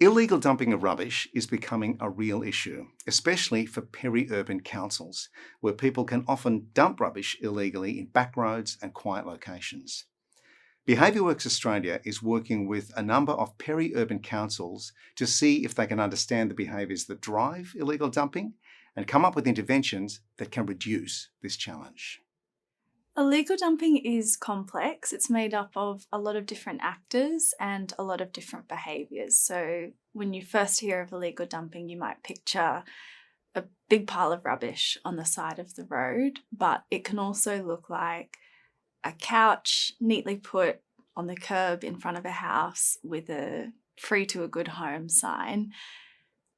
Illegal dumping of rubbish is becoming a real issue, especially for peri-urban councils, where people can often dump rubbish illegally in back roads and quiet locations. BehaviourWorks Australia is working with a number of peri-urban councils to see if they can understand the behaviours that drive illegal dumping and come up with interventions that can reduce this challenge. Illegal dumping is complex. It's made up of a lot of different actors and a lot of different behaviours. So when you first hear of illegal dumping, you might picture a big pile of rubbish on the side of the road, but it can also look like a couch neatly put on the curb in front of a house with a "free to a good home" sign,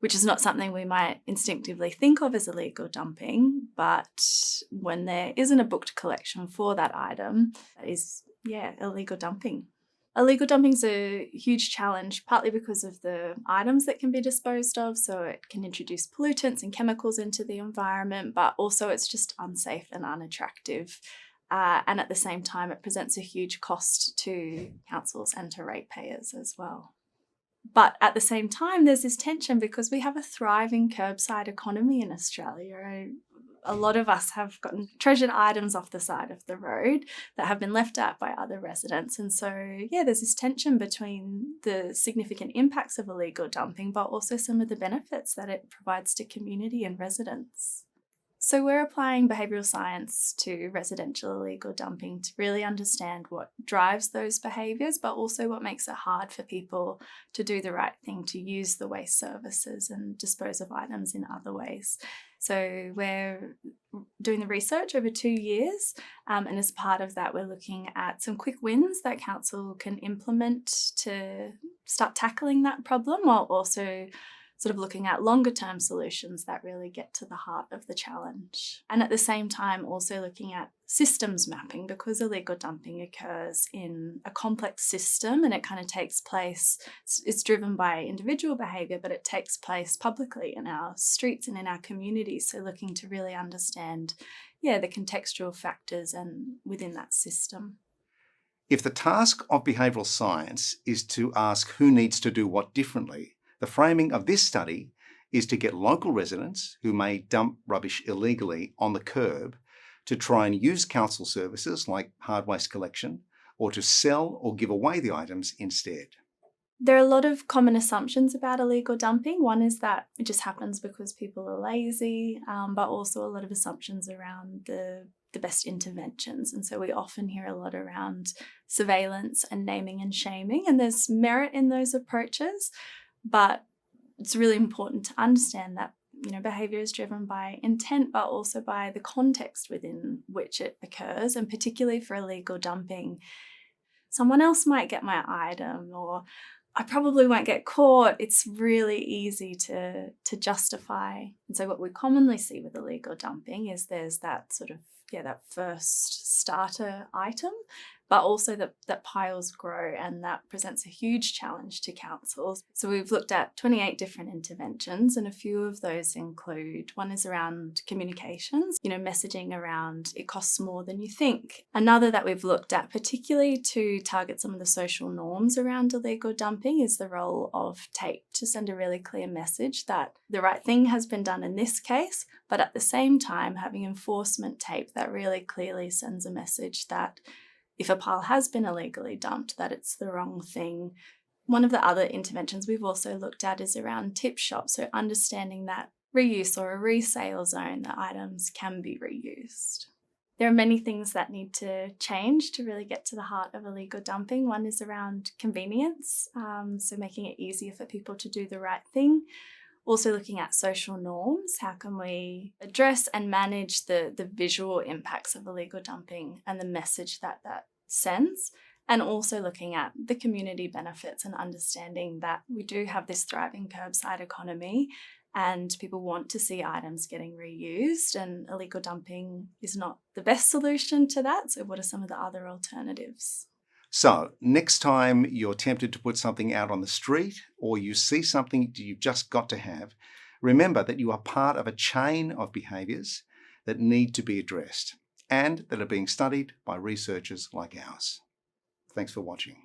which is not something we might instinctively think of as illegal dumping, but when there isn't a booked collection for that item, that is, illegal dumping. Illegal dumping is a huge challenge, partly because of the items that can be disposed of, so it can introduce pollutants and chemicals into the environment, but also it's just unsafe and unattractive. And at the same time, it presents a huge cost to councils and to ratepayers as well. But at the same time, there's this tension because we have a thriving curbside economy in Australia. A lot of us have gotten treasured items off the side of the road that have been left out by other residents. And so, there's this tension between the significant impacts of illegal dumping, but also some of the benefits that it provides to community and residents. So we're applying behavioural science to residential illegal dumping to really understand what drives those behaviours, but also what makes it hard for people to do the right thing, to use the waste services and dispose of items in other ways. So we're doing the research over 2 years, and as part of that, we're looking at some quick wins that council can implement to start tackling that problem, while also sort of looking at longer term solutions that really get to the heart of the challenge. And at the same time, also looking at systems mapping, because illegal dumping occurs in a complex system and it kind of takes place, it's driven by individual behaviour, but it takes place publicly in our streets and in our communities. So looking to really understand, the contextual factors and within that system. If the task of behavioural science is to ask who needs to do what differently, the framing of this study is to get local residents who may dump rubbish illegally on the curb to try and use council services like hard waste collection, or to sell or give away the items instead. There are a lot of common assumptions about illegal dumping. One is that it just happens because people are lazy, but also a lot of assumptions around the best interventions. And so we often hear a lot around surveillance and naming and shaming, and there's merit in those approaches. But it's really important to understand that, behaviour is driven by intent, but also by the context within which it occurs. And particularly for illegal dumping, someone else might get my item, or I probably won't get caught. It's really easy to justify. And so what we commonly see with illegal dumping is there's that sort of, that first starter item, but also that piles grow, and that presents a huge challenge to councils. So we've looked at 28 different interventions, and a few of those include, one is around communications, messaging around it costs more than you think. Another that we've looked at, particularly to target some of the social norms around illegal dumping, is the role of tape, to send a really clear message that the right thing has been done in this case, but at the same time having enforcement tape that really clearly sends a message that if a pile has been illegally dumped, that it's the wrong thing. One of the other interventions we've also looked at is around tip shops, so understanding that reuse or a resale zone, that items can be reused. There are many things that need to change to really get to the heart of illegal dumping. One is around convenience, so making it easier for people to do the right thing. Also looking at social norms, how can we address and manage the visual impacts of illegal dumping and the message that sends, and also looking at the community benefits and understanding that we do have this thriving curbside economy and people want to see items getting reused, and illegal dumping is not the best solution to that. So what are some of the other alternatives? So next time you're tempted to put something out on the street, or you see something you've just got to have, remember that you are part of a chain of behaviours that need to be addressed and that are being studied by researchers like ours. Thanks for watching.